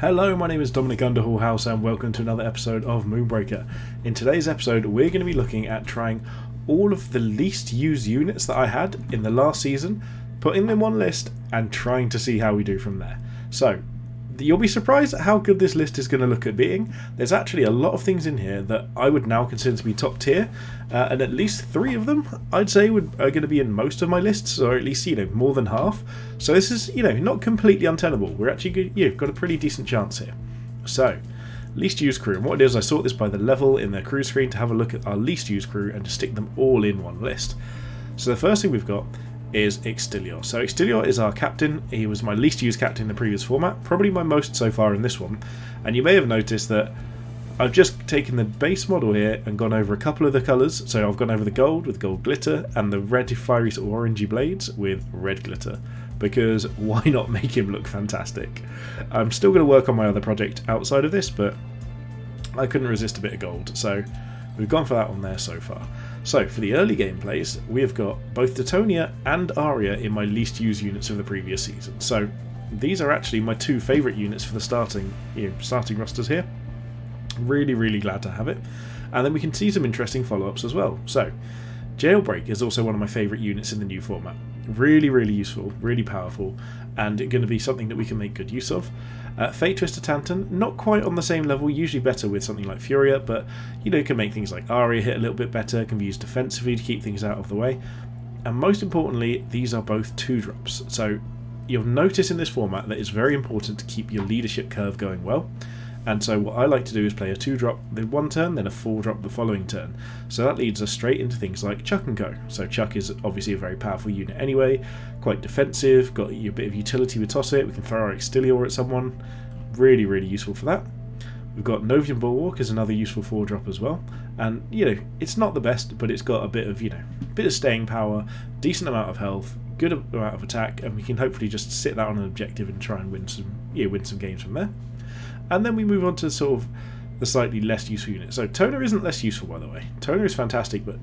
Hello, my name is Dominic Underhallhouse and welcome to another episode of Moonbreaker. In today's episode we're going to be looking at trying all of the least used units that I had in the last season, putting them on list and trying to see how we do from there. So, you'll be surprised at how good this list is going to look at being. There's actually a lot of things in here that I would now consider to be top tier, and at least 3 of them I'd say are going to be in most of my lists, or at least more than half. So this is not completely untenable. We're actually got a pretty decent chance here. So, least used crew, and what it is, I sort this by the level in the crew screen to have a look at our least used crew and to stick them all in one list. So the first thing we've got is Extilior. So Extilior is our captain. He was my least used captain in the previous format, probably my most so far in this one. And you may have noticed that I've just taken the base model here and gone over a couple of the colours. So I've gone over the gold with gold glitter and the red fiery sort of orangey blades with red glitter, because why not make him look fantastic? I'm still going to work on my other project outside of this, but I couldn't resist a bit of gold, so we've gone for that one there so far. So, for the early gameplays, we have got both Detonia and Aria in my least used units of the previous season. So, these are actually my 2 favourite units for the starting rosters here. Really, really glad to have it. And then we can see some interesting follow-ups as well. So, Jailbreak is also one of my favourite units in the new format. Really, really useful, really powerful, and going to be something that we can make good use of. Fatetwister Tantun, not quite on the same level, usually better with something like Furia, but can make things like Aria hit a little bit better, can be used defensively to keep things out of the way. And most importantly, these are both 2-drops. So you'll notice in this format that it's very important to keep your leadership curve going well. And so what I like to do is play a 2-drop the one turn, then a 4-drop the following turn. So that leads us straight into things like Chuck and Co. So Chuck is obviously a very powerful unit anyway, quite defensive, got a bit of utility with Toss It, we can throw our Extilior at someone, really, really useful for that. We've got Novian Bulwark as another useful 4-drop as well, and it's not the best, but it's got a bit of bit of staying power, decent amount of health, good amount of attack, and we can hopefully just sit that on an objective and try and win some games from there. And then we move on to sort of the slightly less useful unit. So Tona isn't less useful, by the way. Tona is fantastic, but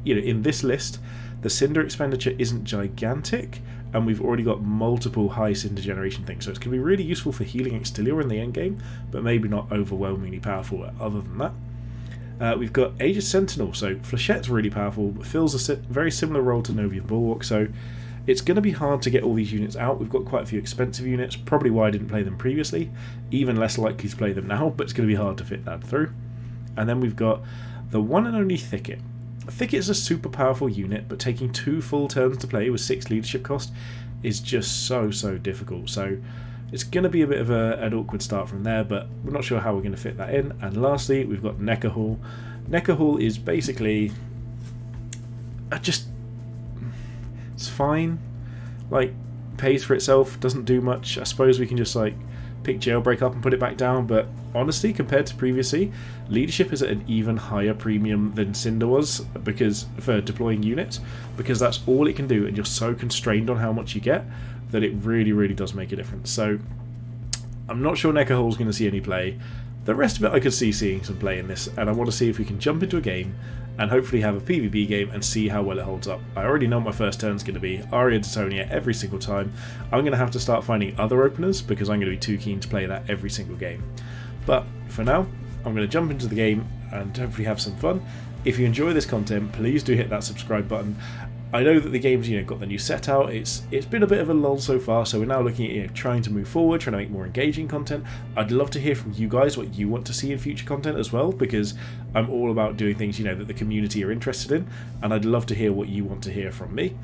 in this list, the Cinder expenditure isn't gigantic, and we've already got multiple high Cinder generation things. So it's going to be really useful for healing Extilior in the end game, but maybe not overwhelmingly powerful other than that. We've got Aegys Sentinel. So Flechette's really powerful, but fills a very similar role to Novian Bulwark. So it's going to be hard to get all these units out. We've got quite a few expensive units, probably why I didn't play them previously. Even less likely to play them now, but it's going to be hard to fit that through. And then we've got the one and only Thicket. Thicket is a super powerful unit, but taking 2 full turns to play with 6 leadership cost is just so difficult. So it's going to be a bit of an awkward start from there, but we're not sure how we're going to fit that in. And lastly, we've got Necahual. Necahual is basically it's fine, pays for itself, doesn't do much. I suppose we can just pick Jailbreak up and put it back down, but honestly, compared to previously, leadership is at an even higher premium than Cinder was for deploying units, because that's all it can do, and you're so constrained on how much you get that it really does make a difference. So I'm not sure Necahual's going to see any play. The rest of it I could see seeing some play in this, and I want to see if we can jump into a game and hopefully have a PvP game and see how well it holds up. I already know what my first turn's going to be, Aria Detonia every single time. I'm going to have to start finding other openers because I'm going to be too keen to play that every single game. But for now, I'm going to jump into the game and hopefully have some fun. If you enjoy this content, please do hit that subscribe button. I know that the game's got the new set out. It's been a bit of a lull so far, so we're now looking at trying to move forward, trying to make more engaging content. I'd love to hear from you guys what you want to see in future content as well, because I'm all about doing things that the community are interested in, and I'd love to hear what you want to hear from me.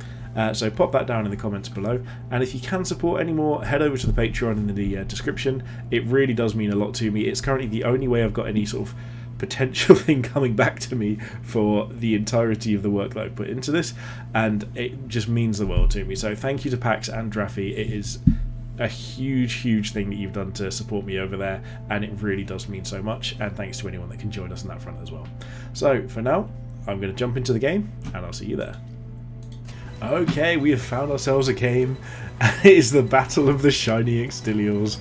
So pop that down in the comments below, and if you can support any more, head over to the Patreon in the description. It really does mean a lot to me. It's currently the only way I've got any sort of potential thing coming back to me for the entirety of the work that I put into this, and it just means the world to me. So thank you to Pax and Draffy. It is a huge thing that you've done to support me over there, and it really does mean so much, and thanks to anyone that can join us on that front as well. So for now, I'm going to jump into the game, and I'll see you there. Okay, we have found ourselves a game. It is the Battle of the Shiny Extiliors.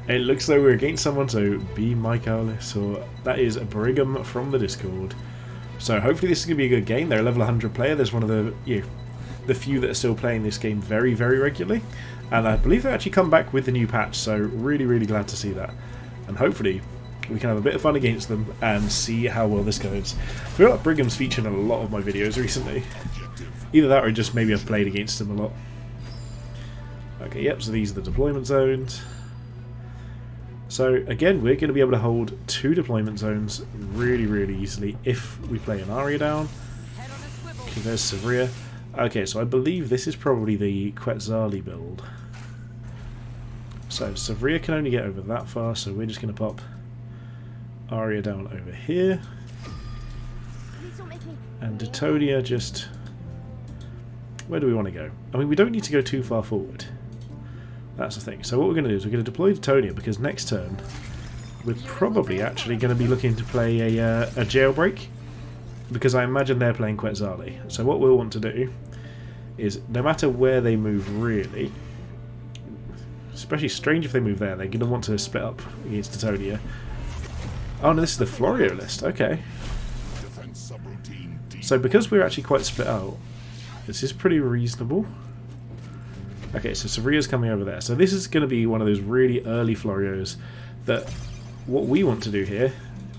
It looks like we're against someone, so be Micoani, or that is Brigham from the Discord. So hopefully this is going to be a good game. They're a level 100 player. There's one of the the few that are still playing this game very, very regularly. And I believe they actually come back with the new patch, so really, really glad to see that. And hopefully we can have a bit of fun against them and see how well this goes. I feel like Brigham's featured in a lot of my videos recently. Either that or just maybe I've played against him a lot. Okay, yep, so these are the deployment zones. So again, we're going to be able to hold 2 deployment zones really, really easily if we play an Aria down. Okay, there's Sevria. Okay, so I believe this is probably the Quetzali build. So Sevria can only get over that far, so we're just going to pop Aria down over here. And Detonia just... where do we want to go? I mean, we don't need to go too far forward. That's the thing. So what we're going to do is we're going to deploy Detonia, because next turn we're probably actually going to be looking to play a Jailbreak, because I imagine they're playing Quetzali. So what we'll want to do is, no matter where they move really, especially strange if they move there, they're going to want to split up against Detonia. Oh no, this is the Florio list, okay. So because we're actually quite split out, this is pretty reasonable. Okay, so Sevria's coming over there. So this is going to be one of those really early Florios that what we want to do here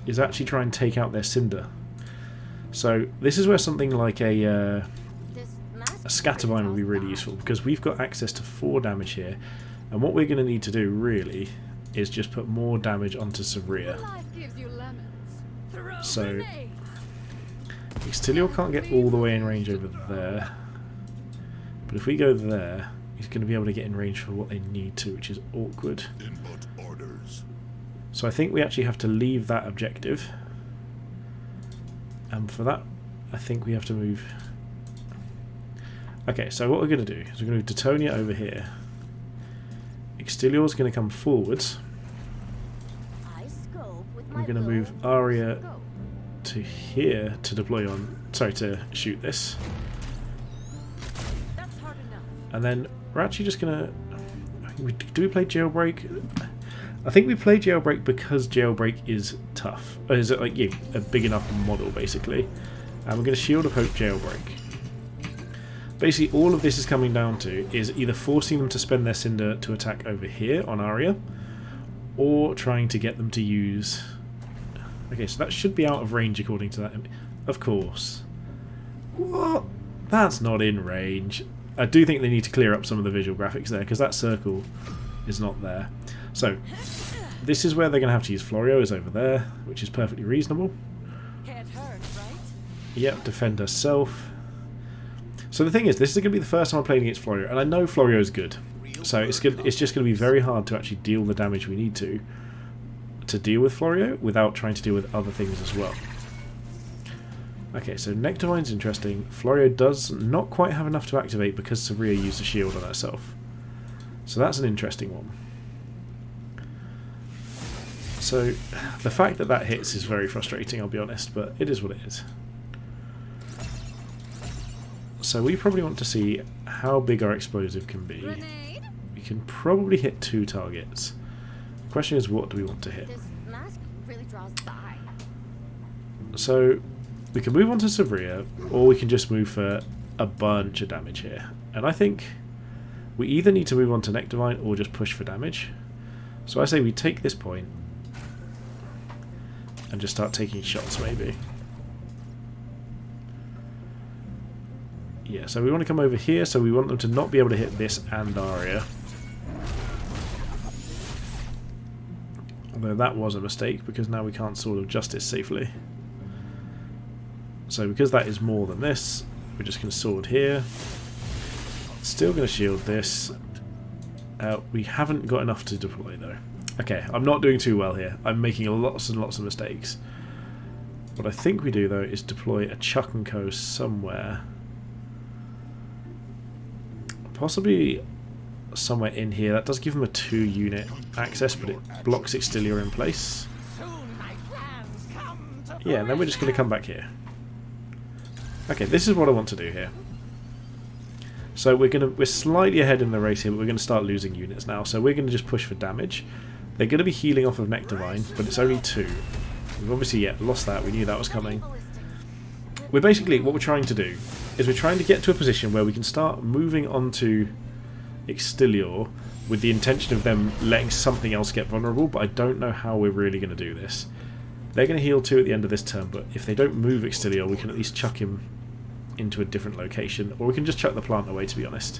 is actually try and take out their Cinder. So this is where something like a Scattervine would be really useful, because we've got access to 4 damage here, and what we're going to need to do really is just put more damage onto Sevria. So Extilior can't get all the way in range over there, but if we go there, he's going to be able to get in range for what they need to, which is awkward. So I think we actually have to leave that objective, and for that I think we have to move... Okay, so what we're going to do is we're going to move Detonia over here. Extilior is going to come forwards. We're going to move Aria to here to deploy on... sorry, to shoot this. And then we're actually just going to... do we play Jailbreak? I think we play Jailbreak because Jailbreak is tough. Or is it like, yeah, a big enough model, basically. And we're going to Shield of Hope Jailbreak. Basically, all of this is coming down to is either forcing them to spend their Cinder to attack over here on Aria, or trying to get them to use... Okay, so that should be out of range according to that. Of course. What? That's not in range. I do think they need to clear up some of the visual graphics there, because that circle is not there. So, this is where they're going to have to use Florio, is over there, which is perfectly reasonable. Can't hurt, right? Yep, defend herself. So the thing is, this is going to be the first time I'm playing against Florio, and I know Florio is good. So it's just going to be very hard to actually deal the damage we need to deal with Florio without trying to deal with other things as well. Okay, so Nectavine's interesting. Florio does not quite have enough to activate because Sevria used a shield on herself. So that's an interesting one. So the fact that that hits is very frustrating, I'll be honest, but it is what it is. So we probably want to see how big our explosive can be. Grenade? We can probably hit 2 targets. The question is, what do we want to hit? This mask really draws the eye. So we can move on to Sevria, or we can just move for a bunch of damage here. And I think we either need to move on to Nectavine or just push for damage. So I say we take this point and just start taking shots, maybe. Yeah, so we want to come over here, so we want them to not be able to hit this and Aria. Although that was a mistake, because now we can't Sword of Justice safely. So because that is more than this, we're just going to sword here. Still going to shield this. We haven't got enough to deploy though. Okay, I'm not doing too well here. I'm making lots and lots of mistakes. What I think we do though is deploy a Chuck and Co somewhere. Possibly somewhere in here. That does give them a 2-unit access, but it blocks Extilior in place. Yeah, and then we're just going to come back here. Okay, this is what I want to do here. So we're slightly ahead in the race here, but we're going to start losing units now. So we're going to just push for damage. They're going to be healing off of Nectavine, but it's only 2. We've obviously lost that. We knew that was coming. We're basically, what we're trying to do is we're trying to get to a position where we can start moving on to Extilior with the intention of them letting something else get vulnerable, but I don't know how we're really going to do this. They're going to heal 2 at the end of this turn, but if they don't move Extilior, we can at least chuck him into a different location, or we can just chuck the plant away, to be honest.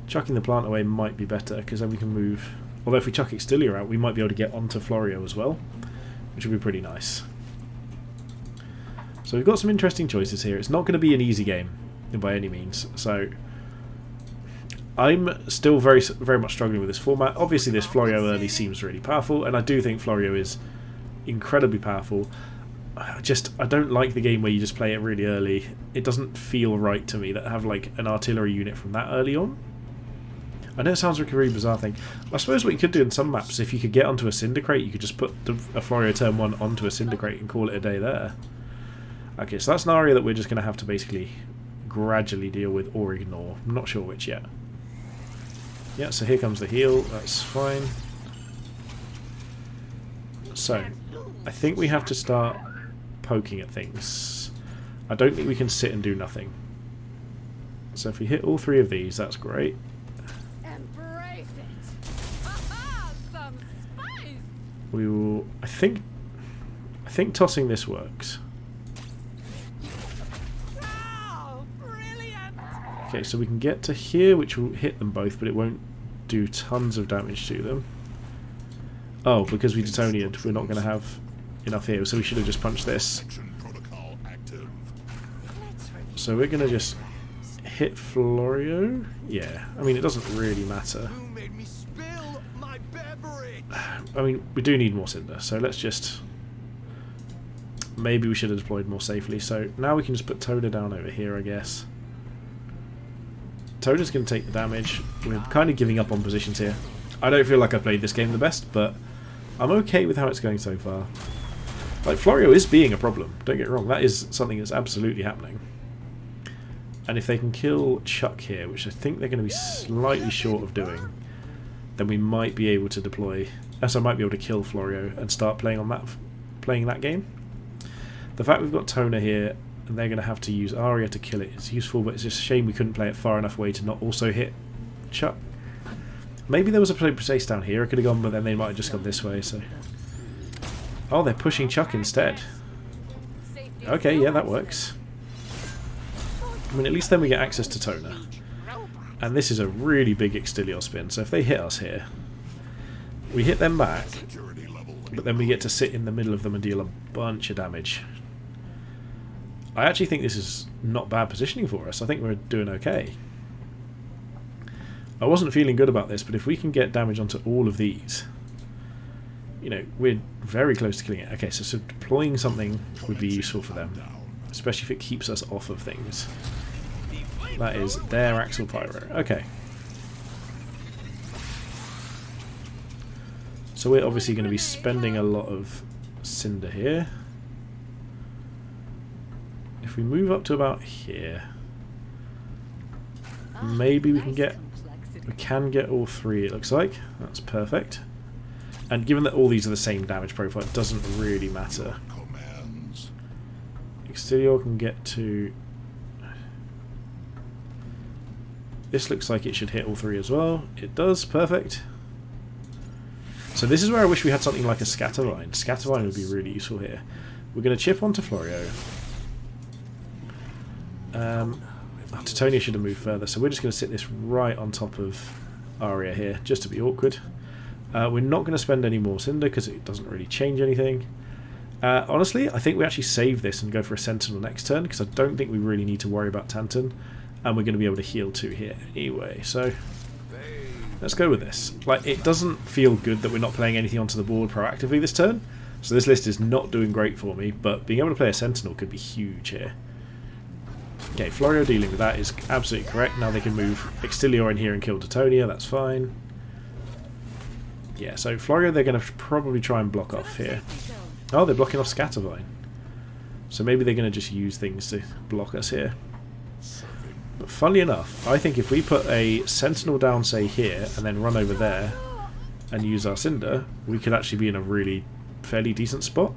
Chucking the plant away might be better, because then we can move... Although if we chuck Extilior out, we might be able to get onto Florio as well, which would be pretty nice. So we've got some interesting choices here. It's not going to be an easy game, by any means, so... I'm still very much struggling with this format. Obviously this Florio early seems really powerful, and I do think Florio is incredibly powerful. I don't like the game where you just play it really early. It doesn't feel right to me that have like an artillery unit from that early on. I know it sounds like a really bizarre thing. I suppose what you could do in some maps, if you could get onto a Cinder Crate, you could just put a Florio turn 1 onto a Cinder Crate and call it a day there. Okay, so that's an Aria that we're just going to have to basically gradually deal with or ignore. I'm not sure which yet. Yeah, so here comes the heal, that's fine. So, I think we have to start poking at things. I don't think we can sit and do nothing. So if we hit all 3 of these, that's great. Embrace it. Some spice. We will... I think tossing this works. Oh, brilliant. Okay, so we can get to here, which will hit them both, but it won't do tons of damage to them. Oh, because we Detonia'd, we're not going to have enough here, so we should have just punched this. So we're going to just hit Florio. Yeah, I mean, it doesn't really matter. I mean, we do need more Cinder, so let's just... Maybe we should have deployed more safely. So now we can just put Tona down over here, I guess. Tona's going to take the damage. We're kind of giving up on positions here. I don't feel like I played this game the best, but I'm okay with how it's going so far. Like, Florio is being a problem, don't get me wrong. That is something that's absolutely happening. And if they can kill Chuck here, which I think they're going to be slightly short of doing, then we might be able to deploy... So I might be able to kill Florio and start playing that game. The fact we've got Tona here, and they're going to have to use Aria to kill it, is useful, but it's just a shame we couldn't play it far enough away to not also hit Chuck. Maybe there was a place down here I could have gone, but then they might have just gone this way, so... Oh, they're pushing Chuck instead. Okay, yeah, that works. I mean, at least then we get access to Tona. And this is a really big Extilior spin, so if they hit us here, we hit them back, but then we get to sit in the middle of them and deal a bunch of damage. I actually think this is not bad positioning for us. I think we're doing okay. I wasn't feeling good about this, but if we can get damage onto all of these, you know, we're very close to killing it. Okay, so deploying something would be useful for them, especially if it keeps us off of things. That is their Axle Pyro. Okay. So we're obviously going to be spending a lot of Cinder here. If we move up to about here, maybe we can get all 3, it looks like. That's perfect. And given that all these are the same damage profile, it doesn't really matter. Extilior can get to... This looks like it should hit all 3 as well. It does, perfect. So this is where I wish we had something like a Scattervine. Scattervine would be really useful here. We're going to chip onto Florio. Detonia should have moved further, so we're just going to sit this right on top of Aria here, just to be awkward. We're not going to spend any more Cinder because it doesn't really change anything. Honestly, I think we actually save this and go for a Sentinel next turn, because I don't think we really need to worry about Tantun, and we're going to be able to heal 2 here anyway, so let's go with this. Like, it doesn't feel good that we're not playing anything onto the board proactively this turn, so this list is not doing great for me, but being able to play a Sentinel could be huge here. Okay, Florio dealing with that is absolutely correct. Now they can move Extilior in here and kill Detonia, that's fine. Yeah, so Florio they're going to probably try and block off here. Oh, they're blocking off Scattervine. So maybe they're going to just use things to block us here. But funnily enough, I think if we put a Sentinel down, say here, and then run over there and use our Cinder, we could actually be in a really fairly decent spot.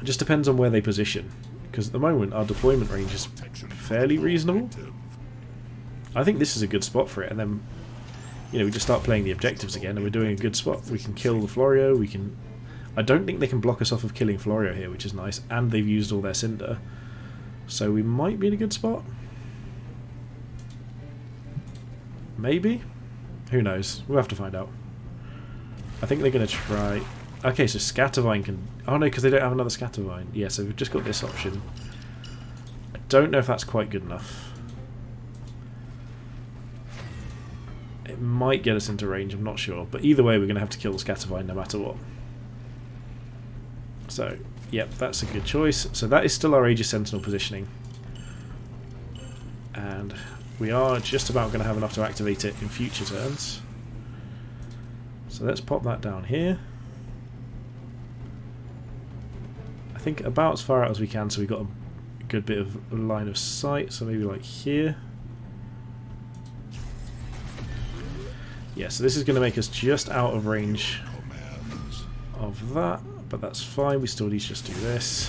It just depends on where they position. because at the moment our deployment range is fairly reasonable. I think this is a good spot for it, and then we just start playing the objectives again, and we're doing a good spot. We can kill the Florio. We can. I don't think they can block us off of killing Florio here, which is nice, and they've used all their Cinder, so we might be in a good spot. Maybe? Who knows? We'll have to find out. I think they're going to try... Okay, so Scattervine can... Oh no, because they don't have another Scattervine. Yeah, so we've just got this option. I don't know if that's quite good enough. It might get us into range, I'm not sure. But either way, we're going to have to kill the Scattervine no matter what. So, yep, that's a good choice. So that is still our Aegis Sentinel positioning. And we are just about going to have enough to activate it in future turns. So let's pop that down here. I think about as far out as we can, so we've got a good bit of line of sight, so maybe like here. Yeah, so this is going to make us just out of range of that, but that's fine, we still need to just do this.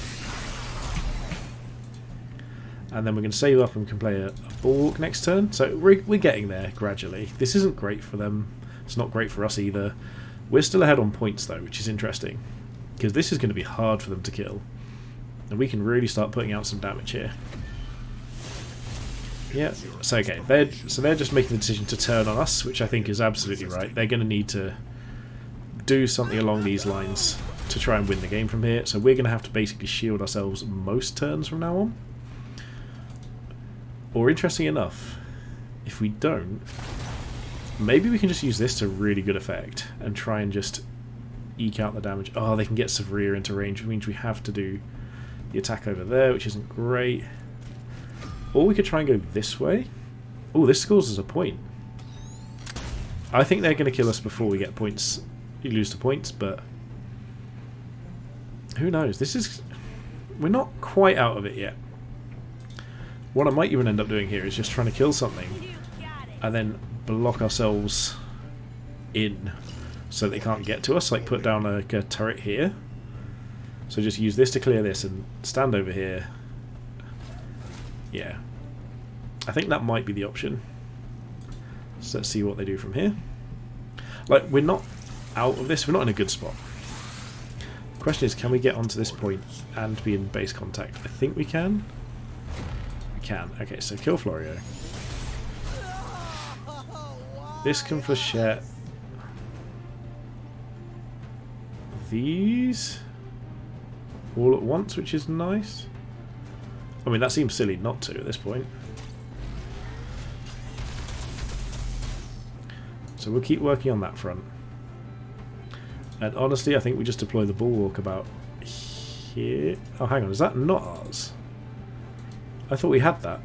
And then we're going to save up and we can play a Bulwark next turn. So we're getting there gradually. This isn't great for them. It's not great for us either. We're still ahead on points though, which is interesting. Because this is going to be hard for them to kill. And we can really start putting out some damage here. Yeah, so okay. They're just making the decision to turn on us, which I think is absolutely right. They're going to need to do something along these lines to try and win the game from here. So we're going to have to basically shield ourselves most turns from now on. Or interesting enough, if we don't, maybe we can just use this to really good effect and try and just eke out the damage. Oh, they can get Severe into range, which means we have to do the attack over there, which isn't great. Or we could try and go this way. Oh, this scores us a point. I think they're going to kill us before we get points. You lose to points, but who knows? We're not quite out of it yet. What I might even end up doing here is just trying to kill something and then block ourselves in so they can't get to us, like put down a turret here. So just use this to clear this and stand over here. Yeah. I think that might be the option. So let's see what they do from here. Like, we're not out of this, we're not in a good spot. The question is, can we get onto this point and be in base contact? I think we can. Can. Okay, so kill Florio. This can flechette these all at once, which is nice. I mean, that seems silly not to at this point. So we'll keep working on that front. And honestly, I think we just deploy the Bulwark about here. Oh, hang on, is that not ours? I thought we had that.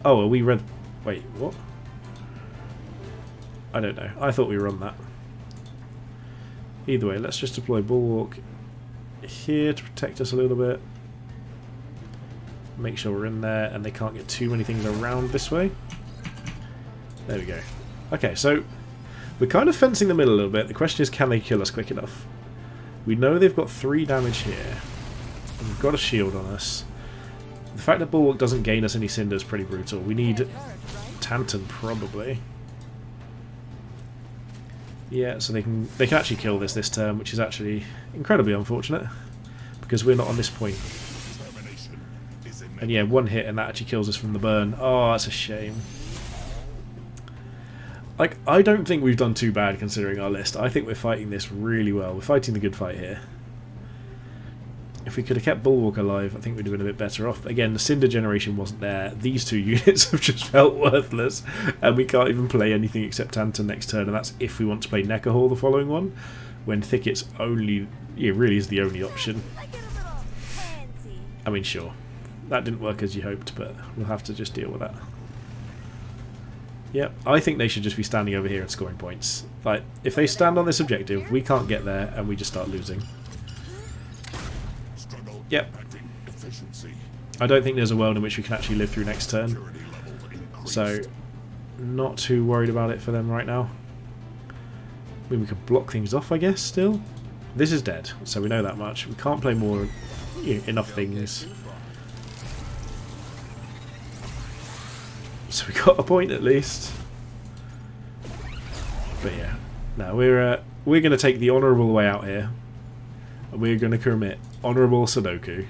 Oh, are we red? Wait, what? I don't know. I thought we were on that. Either way, let's just deploy Bulwark here to protect us a little bit. Make sure we're in there and they can't get too many things around this way. There we go. Okay, so we're kind of fencing the middle a little bit. The question is, can they kill us quick enough? We know they've got 3 damage here. And we've got a shield on us. The fact that Bulwark doesn't gain us any Cinder is pretty brutal. We need Tantun probably. Yeah, so they can actually kill this turn, which is actually incredibly unfortunate because we're not on this point. And yeah, 1 hit and that actually kills us from the burn. Oh, that's a shame. Like, I don't think we've done too bad considering our list. I think we're fighting this really well. We're fighting the good fight here. If we could have kept Bulwark alive, I think we'd have been a bit better off. Again, the Cinder generation wasn't there. These 2 units have just felt worthless, and we can't even play anything except Tantun next turn, and that's if we want to play Necahual the following one, when Thicket's only... it really is the only option. I mean, sure. That didn't work as you hoped, but we'll have to just deal with that. Yep, I think they should just be standing over here and scoring points. Like, if they stand on this objective, we can't get there, and we just start losing. Yep. I don't think there's a world in which we can actually live through next turn. So, not too worried about it for them right now. I mean, we could block things off, I guess, still. This is dead, so we know that much. We can't play more enough things. so we got a point at least. But yeah, now we're going to take the honourable way out here. We're going to commit honourable Sudoku.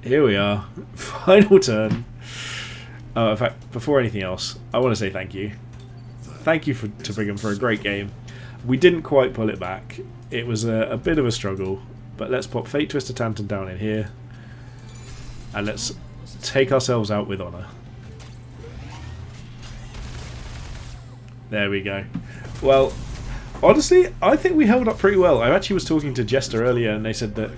Here we are, final turn. In fact, before anything else, I want to say thank you. Thank you to Brigham for a great game. We didn't quite pull it back. It was a bit of a struggle, but let's pop Fatetwister Tantun down in here, and let's take ourselves out with honour. There we go. Well, honestly, I think we held up pretty well. I actually was talking to Jester earlier, and they said that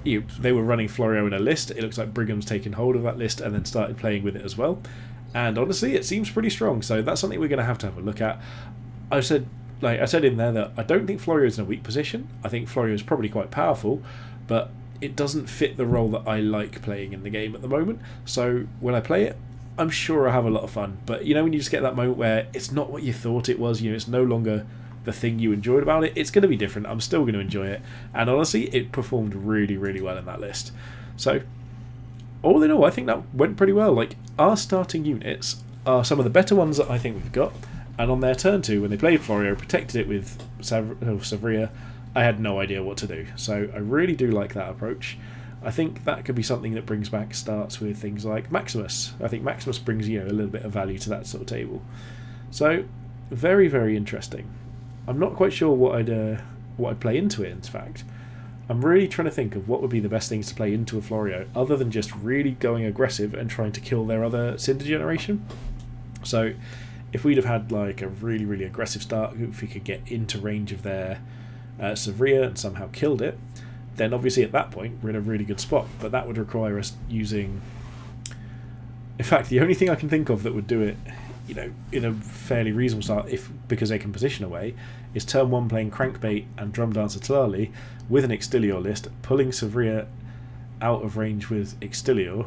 they were running Florio in a list. It looks like Brigham's taken hold of that list and then started playing with it as well. And honestly, it seems pretty strong. So that's something we're going to have a look at. I said in there that I don't think Florio is in a weak position. I think Florio is probably quite powerful, but it doesn't fit the role that I like playing in the game at the moment. So when I play it, I'm sure I'll have a lot of fun. But you know, when you just get that moment where it's not what you thought it was, it's no longer the thing you enjoyed about it, it's going to be different. I'm still going to enjoy it, and honestly, it performed really, really well in that list. So all in all, I think that went pretty well. Like, our starting units are some of the better ones that I think we've got, and on their turn 2, when they played Florio, protected it with Savria, I had no idea what to do. So I really do like that approach. I think that could be something that brings back starts with things like Maximus. I think Maximus brings a little bit of value to that sort of table. So very, very interesting. I'm not quite sure what I'd play into it, in fact. I'm really trying to think of what would be the best things to play into a Florio, other than just really going aggressive and trying to kill their other Cinder generation. So if we'd have had like a really, really aggressive start, if we could get into range of their Savria and somehow killed it, then obviously at that point we're in a really good spot. But that would require us using... In fact, the only thing I can think of that would do it, in a fairly reasonable start, because they can position away, is turn 1 playing Crankbait and Drum Dancer Tlali with an Extilior list, pulling Savria out of range with Extilior,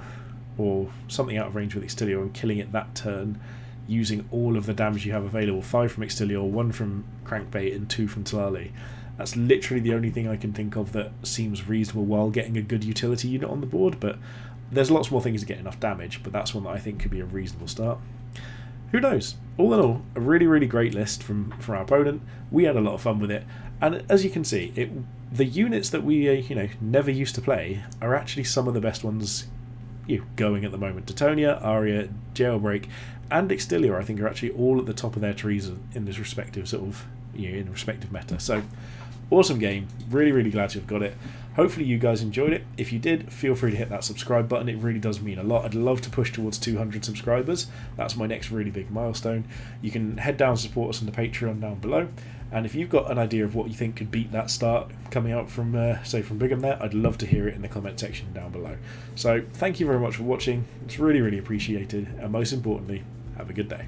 or something out of range with Extilior, and killing it that turn, using all of the damage you have available, 5 from Extilior, 1 from Crankbait, and 2 from Tlali. That's literally the only thing I can think of that seems reasonable while getting a good utility unit on the board, but there's lots more things to get enough damage, but that's one that I think could be a reasonable start. Who knows? All in all, a really, really great list from our opponent. We had a lot of fun with it, and as you can see, the units that we never used to play are actually some of the best ones going at the moment. Detonia, Aria, Jailbreak, and Extilior, I think, are actually all at the top of their trees in this respective sort of in respective meta. So awesome game. Really, really glad to have got it. Hopefully you guys enjoyed it. If you did, feel free to hit that subscribe button. It really does mean a lot. I'd love to push towards 200 subscribers. That's my next really big milestone. You can head down and support us on the Patreon down below. And if you've got an idea of what you think could beat that start coming out from, say, from Brigham there, I'd love to hear it in the comment section down below. So thank you very much for watching. It's really, really appreciated. And most importantly, have a good day.